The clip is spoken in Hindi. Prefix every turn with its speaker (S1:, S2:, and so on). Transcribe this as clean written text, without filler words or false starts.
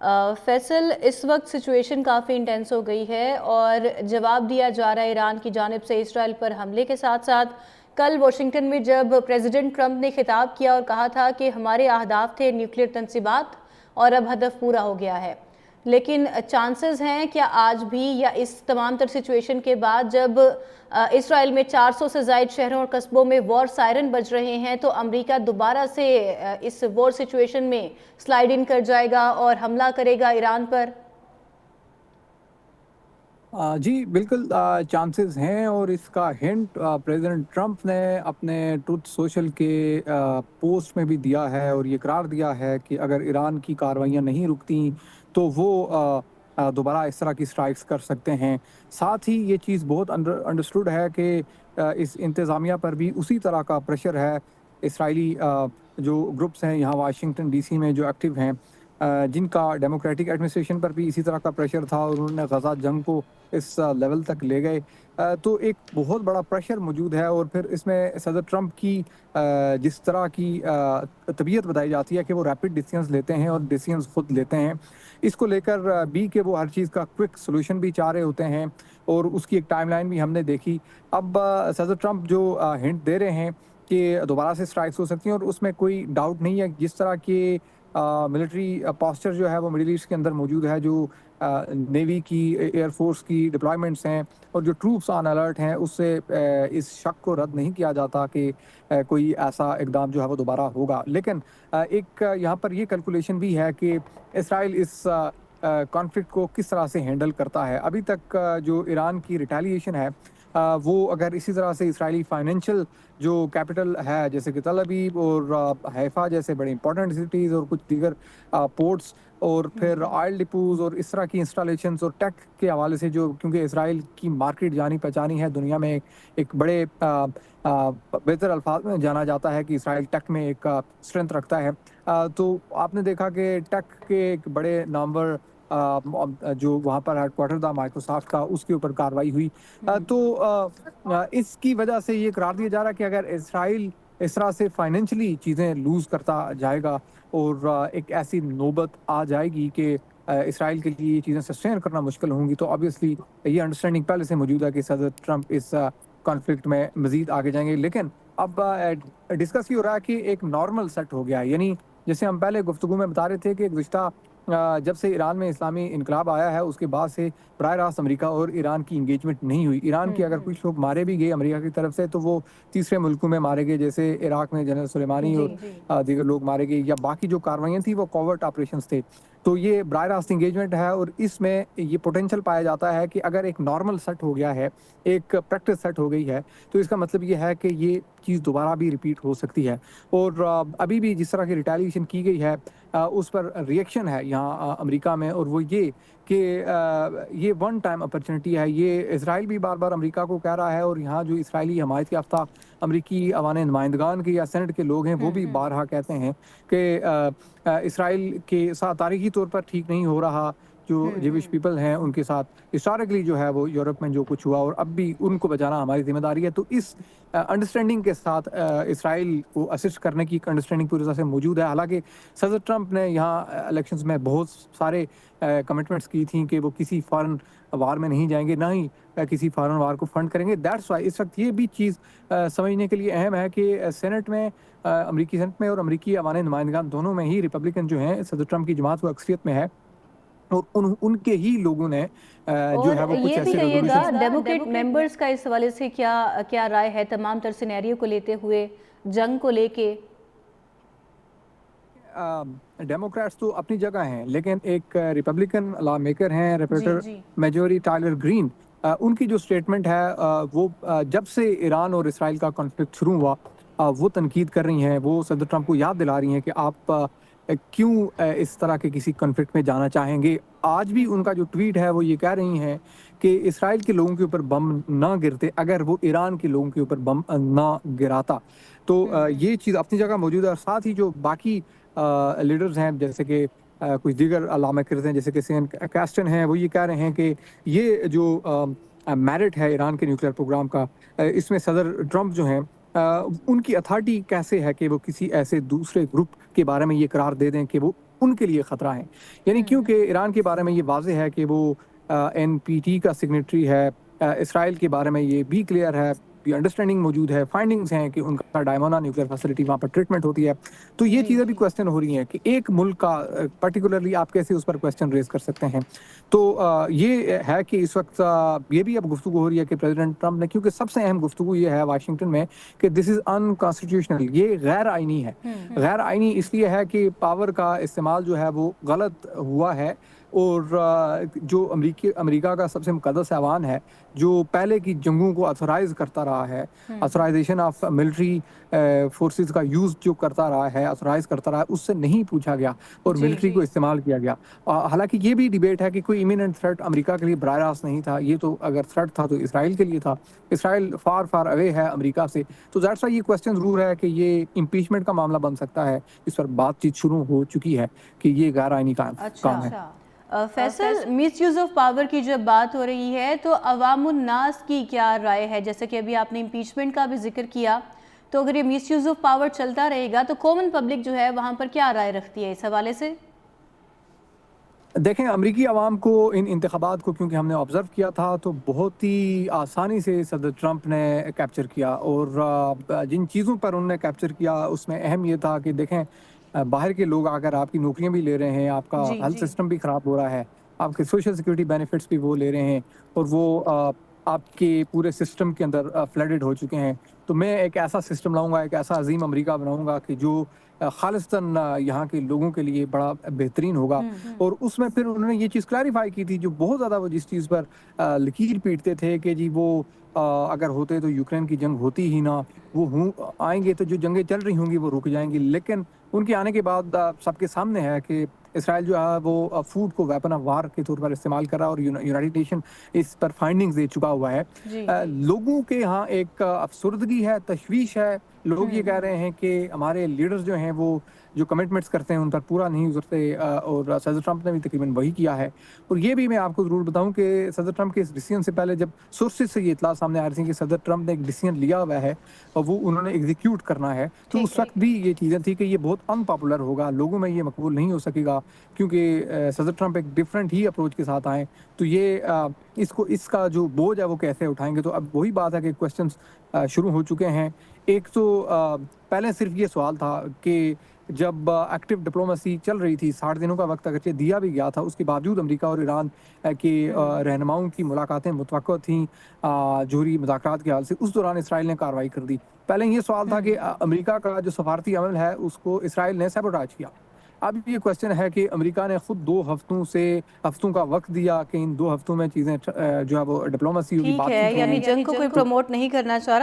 S1: फैसल, इस वक्त सिचुएशन काफ़ी इंटेंस हो गई है और जवाब दिया जा रहा है ईरान की जानिब से इसराइल पर हमले के साथ साथ कल वाशिंगटन में जब प्रेसिडेंट ट्रंप ने खिताब किया और कहा था कि हमारे अहदाफ थे न्यूक्लियर तनसीबात और अब हदफ पूरा हो गया है, लेकिन चांसेस हैं क्या आज भी या इस तमाम तर सिचुएशन के बाद जब इसराइल में 400 से ज़ायद शहरों और कस्बों में वॉर सायरन बज रहे हैं तो अमेरिका दोबारा से इस वॉर सिचुएशन में स्लाइड इन कर जाएगा और हमला करेगा ईरान पर?
S2: जी बिल्कुल चांसेस हैं और इसका हिंट प्रेसिडेंट ट्रंप ने अपने ट्रुथ सोशल के पोस्ट में भी दिया है और ये करार दिया है कि अगर ईरान की कार्रवाइयाँ नहीं रुकती तो वो दोबारा इस तरह की स्ट्राइक्स कर सकते हैं। साथ ही ये चीज़ बहुत अंडरस्टूड है कि इस इंतज़ामिया पर भी उसी तरह का प्रेशर है। इसराइली जो ग्रुप्स हैं यहाँ वाशिंगटन डीसी में जो एक्टिव हैं, जिनका डेमोक्रेटिक एडमिनिस्ट्रेशन पर भी इसी तरह का प्रेशर था और उन्होंने गज़ा जंग को इस लेवल तक ले गए। तो एक बहुत बड़ा प्रेशर मौजूद है और फिर इसमें सदर ट्रंप की जिस तरह की तबीयत बताई जाती है कि वो रैपिड डिसीजंस लेते हैं और डिसीजंस खुद लेते हैं, इसको लेकर भी कि वो हर चीज़ का क्विक सोल्यूशन भी चाह रहे होते हैं और उसकी एक टाइमलाइन भी हमने देखी। अब सदर ट्रंप जो हिंट दे रहे हैं कि दोबारा से स्ट्राइक्स हो सकती हैं और उसमें कोई डाउट नहीं है। जिस तरह के मिलिट्री पोस्चर जो है वो मिडिल ईस्ट के अंदर मौजूद है, जो नेवी की, एयरफोर्स की डिप्लॉयमेंट्स हैं और जो ट्रूप्स ऑन अलर्ट हैं, उससे इस शक को रद्द नहीं किया जाता कि कोई ऐसा इकदाम जो है वो दोबारा होगा। लेकिन एक यहाँ पर ये कैलकुलेशन भी है कि इसराइल इस कॉन्फ्लिक्ट को किस तरह से हैंडल करता है। अभी तक जो ईरान की रिटेलिएशन है, वो अगर इसी तरह से इसराइली फाइनेंशियल जो कैपिटल है जैसे कि तल अवीव और हैफा जैसे बड़े इंपॉर्टेंट सिटीज़ और कुछ दीगर पोर्ट्स और फिर ऑयल डिपोज और इस तरह की इंस्टॉलेशंस और टेक के हवाले से, जो क्योंकि इसराइल की मार्केट जानी पहचानी है दुनिया में, एक बड़े बेहतर अल्फाज में जाना जाता है कि इसराइल टेक में एक स्ट्रेंथ रखता है। तो आपने देखा कि टेक के एक बड़े नामवर जो वहाँ पर हेडक्वार्टर था माइक्रोसॉफ्ट का, उसके ऊपर कार्रवाई हुई। इसकी वजह से ये करार दिया जा रहा है कि अगर इसराइल इस तरह से फाइनेंशियली चीज़ें लूज़ करता जाएगा और एक ऐसी नौबत आ जाएगी कि इसराइल के लिए ये चीज़ें सस्टेन करना मुश्किल होंगी, तो ऑब्वियसली ये अंडरस्टैंडिंग पहले से मौजूद है कि सदर ट्रंप इस कॉन्फ्लिक्ट में मज़ीद आगे जाएंगे। लेकिन अब डिस्कस ये हो रहा है कि एक नॉर्मल सेट हो गया है, यानी जैसे हम पहले गुफ्तगू में बता रहे थे कि गुज़िश्ता जब से ईरान में इस्लामी इनकलाब आया है उसके बाद से बराह रास्त अमेरिका और ईरान की इंगेजमेंट नहीं हुई। ईरान के अगर कुछ लोग मारे भी गए अमेरिका की तरफ से तो वो तीसरे मुल्कों में मारे गए, जैसे इराक में जनरल सुलेमानी
S1: जी।
S2: और दीगर लोग मारे गए, या बाकी जो कार्रवाइयाँ थी वो कॉवर्ट ऑपरेशंस थे। तो ये बराह रास्त इंगेजमेंट है और इसमें ये पोटेंशियल पाया जाता है कि अगर एक नॉर्मल सेट हो गया है, एक प्रैक्टिस सेट हो गई है, तो इसका मतलब ये है कि ये चीज़ दोबारा भी रिपीट हो सकती है। और अभी भी जिस तरह की रिटेलिएशन की गई है उस पर रिएक्शन है यहाँ अमेरिका में, और वो ये कि ये वन टाइम अपॉर्चुनिटी है। ये इसराइल भी बार बार अमेरिका को कह रहा है और यहाँ जो इसराइली हमायत याफ्ता अमेरिकी अवान नुमाइंदगान के या सेनेट के लोग हैं वो भी बारहा कहते हैं कि इसराइल के साथ तारीखी तौर पर ठीक नहीं हो रहा। जो जेविश पीपल हैं उनके साथ हिस्टोरिकली जो है वो यूरोप में जो कुछ हुआ और अब भी उनको बचाना हमारी जिम्मेदारी है। तो इस अंडरस्टैंडिंग के साथ इसराइल को असिस्ट करने की अंडरस्टैंडिंग पूरी तरह से मौजूद है। हालांकि सदर ट्रंप ने यहाँ इलेक्शंस में बहुत सारे कमिटमेंट्स की थी कि वो किसी फॉरेन वार में नहीं जाएंगे, ना ही किसी फॉरेन वार को फंड करेंगे। दैट्स वाई इस वक्त ये भी चीज़ समझने के लिए अहम है कि सेनेट में, अमेरिकी सेनेट में और अमेरिकी अवान नुमाइंदगान दोनों में ही रिपब्लिकन जो हैं सदर ट्रंप की जमात वो अक्सरियत में है और उनके ही लोगों ने जो
S1: और
S2: है वो कुछ
S1: ये भी
S2: ऐसे
S1: कहिएगा,
S2: रेजोल्यूशन
S1: डेमोक्रेट मेंबर्स का इस हवाले से क्या क्या राय है तमाम तर सिनेरियो को लेते हुए, जंग को लेके?
S2: डेमोक्रेट्स तो अपनी जगह हैं, लेकिन एक रिपब्लिकन लॉ मेकर हैं रेपरेटर मेजोरी टायलर ग्रीन, उनकी जो स्टेटमेंट है वो जब से ईरान और इसराइल का कॉन्फ्लिक्ट शुरू हुआ वो तनकीद कर रही हैं। वो सदर ट्रंप को याद दिला रही हैं कि आप क्यों इस तरह के किसी कॉन्फ्लिक्ट में जाना चाहेंगे। आज भी उनका जो ट्वीट है वो ये कह रही हैं कि इसराइल के लोगों के ऊपर बम ना गिरते अगर वो ईरान के लोगों के ऊपर बम ना गिराता। तो ये चीज़ अपनी जगह मौजूद है। और साथ ही जो बाकी लीडर्स हैं जैसे कि कुछ दीगर अलामाकर्स हैं जैसे कि सेन कैस्टन हैं, वो ये कह रहे हैं कि ये जो मेरिट है ईरान के न्यूक्लियर प्रोग्राम का, इसमें सदर ट्रंप जो हैं उनकी अथॉरिटी कैसे है कि वो किसी ऐसे दूसरे ग्रुप के बारे में ये करार दे दें कि वो उनके लिए खतरा है। यानी क्योंकि ईरान के बारे में ये वाज़ेह है कि वो एनपीटी का सिग्नेटरी है, इसराइल के बारे में ये भी क्लियर है, ये अंडरस्टैंडिंग मौजूद है, फाइंडिंग्स हैं कि उनका डायमोना न्यूक्लियर फैसिलिटी वहाँ पर ट्रीटमेंट होती है। तो ये
S1: जी
S2: चीज़ें भी
S1: जी
S2: क्वेश्चन हो रही हैं कि एक मुल्क का पर्टिकुलरली आप कैसे उस पर क्वेश्चन रेज़ कर सकते हैं। तो ये है कि इस वक़्त ये भी अब गुफ्तगू हो रही है कि प्रेज़िडेंट ट्रंप ने, क्योंकि सबसे अहम गुफ्तगू ये है वाशिंगटन में कि दिस इज़ अनकॉन्स्टिट्यूशनल, ये गैर आइनी है। गैर आइनी इसलिए है कि पावर का इस्तेमाल जो है वो गलत हुआ है और जो अमेरिका का सबसे मुक़द्दस ऐवान है, जो पहले की जंगों को ऑथराइज़ करता रहा है, ऑथराइज़ेशन ऑफ मिलिट्री फोर्सेस का यूज़ जो करता रहा है, ऑथराइज़ करता रहा है, उससे नहीं पूछा गया और
S1: जी
S2: मिलिट्री को इस्तेमाल किया गया। हालाँकि ये भी डिबेट है कि कोई इमिनेंट थ्रेट अमेरिका के लिए बराह रास्त नहीं था, ये तो अगर थ्रेट था तो इसराइल के लिए था। इसराइल फार फार अवे है अमेरिका से, तो दैट्स व्हाई ये क्वेश्चन ज़रूर है कि ये इम्पीचमेंट का मामला बन सकता है। इस पर बातचीत शुरू हो चुकी है कि ये गैर आइनी काम
S1: अच्छा।
S2: काम है।
S1: Faisal, miss use of power की जब बात हो रही है तो अवामुन नास की क्या राय है? जैसे कि अभी आपने इम्पीचमेंट का भी जिक्र किया, तो अगर ये मिस यूज़ ऑफ पावर चलता रहेगा तो कॉमन पब्लिक जो है वहाँ पर क्या राय रखती है इस हवाले से?
S2: देखें, अमरीकी अवाम को इन इंतखाबात को क्योंकि हमने ऑब्ज़र्व किया था, तो बहुत ही आसानी से सदर ट्रंप ने कैप्चर किया और जिन चीज़ों पर उन्होंने कैप्चर किया, उसमें अहम ये था कि देखें, बाहर के लोग आकर आपकी नौकरियां भी ले रहे हैं, आपका
S1: जी
S2: हेल्थ सिस्टम भी ख़राब हो रहा है, आपके सोशल सिक्योरिटी बेनिफिट्स भी वो ले रहे हैं और वो आपके पूरे सिस्टम के अंदर फ्लडेड हो चुके हैं। तो मैं एक ऐसा सिस्टम लाऊँगा, एक ऐसा अज़ीम अमरीका बनाऊँगा कि जो ख़ालिसतन यहाँ के लोगों के लिए बड़ा बेहतरीन होगा। और उसमें फिर उन्होंने ये चीज़ क्लैरिफ़ाई की थी, जो बहुत ज़्यादा वो जिस चीज़ पर लकीर पीटते थे कि जी वो अगर होते तो यूक्रेन की जंग होती ही ना, वो आएँगे तो जो जंगें चल रही होंगी वो रुक जाएँगी। लेकिन उनके आने के बाद सबके सामने है कि इसराइल जो है वो फूड को वेपन ऑफ वार के तौर पर इस्तेमाल कर रहा है और यूनाइटेड नेशन इस पर फाइंडिंग्स दे चुका हुआ है।
S1: जी
S2: लोगों के यहाँ एक अफ़सुर्दगी है, तशवीश है। लोग ये कह रहे हैं कि हमारे लीडर्स जो हैं वो जो कमिटमेंट्स करते हैं उन पर पूरा नहीं उतरते और सदर ट्रंप ने भी तकरीबन वही किया है। और ये भी मैं आपको ज़रूर बताऊँ कि सदर ट्रंप के इस डिसीजन से पहले जब सोर्सेज़ से ये इत्तला सामने आ रही थी कि सदर ट्रंप ने एक डिसीजन लिया हुआ है और वो उन्होंने एग्ज़ीक्यूट करना है, तो
S1: ठीक
S2: उस
S1: है।
S2: वक़्त भी ये चीज़ें थी कि ये बहुत अनपॉपुलर होगा, लोगों में ये मकबूल नहीं हो सकेगा क्योंकि सदर ट्रंप एक डिफरेंट ही अप्रोच के साथ आए। तो ये इसका जो बोझ है वो कैसे उठाएँगे? तो अब वही बात है कि क्वेश्चंस शुरू हो चुके हैं। एक तो पहले सिर्फ़ ये सवाल था कि जब एक्टिव डिप्लोमेसी चल रही थी, 60 दिनों का वक़्त अगरचे दिया भी गया था, उसके बावजूद अमेरिका और ईरान के रहनुमाओं की मुलाकातें मुतवक्को थीं जोहरी मुज़ाकरात के हाल से, उस दौरान इसराइल ने कार्रवाई कर दी। पहले ये सवाल था कि अमेरिका का जो सफ़ारती अमल है, उसको इसराइल ने सैबोटाज किया। अब ये क्वेश्चन है कि अमेरिका ने खुद 2 हफ्तों का वक़्त दिया कि इन 2 हफ्तों में चीज़ें जो है वो डिप्लोमेसी होगी,
S1: ठीक है,
S2: बातचीत
S1: यानी
S2: होगी।
S1: जंग को कोई
S2: तो
S1: प्रमोट नहीं करना चाह रहा।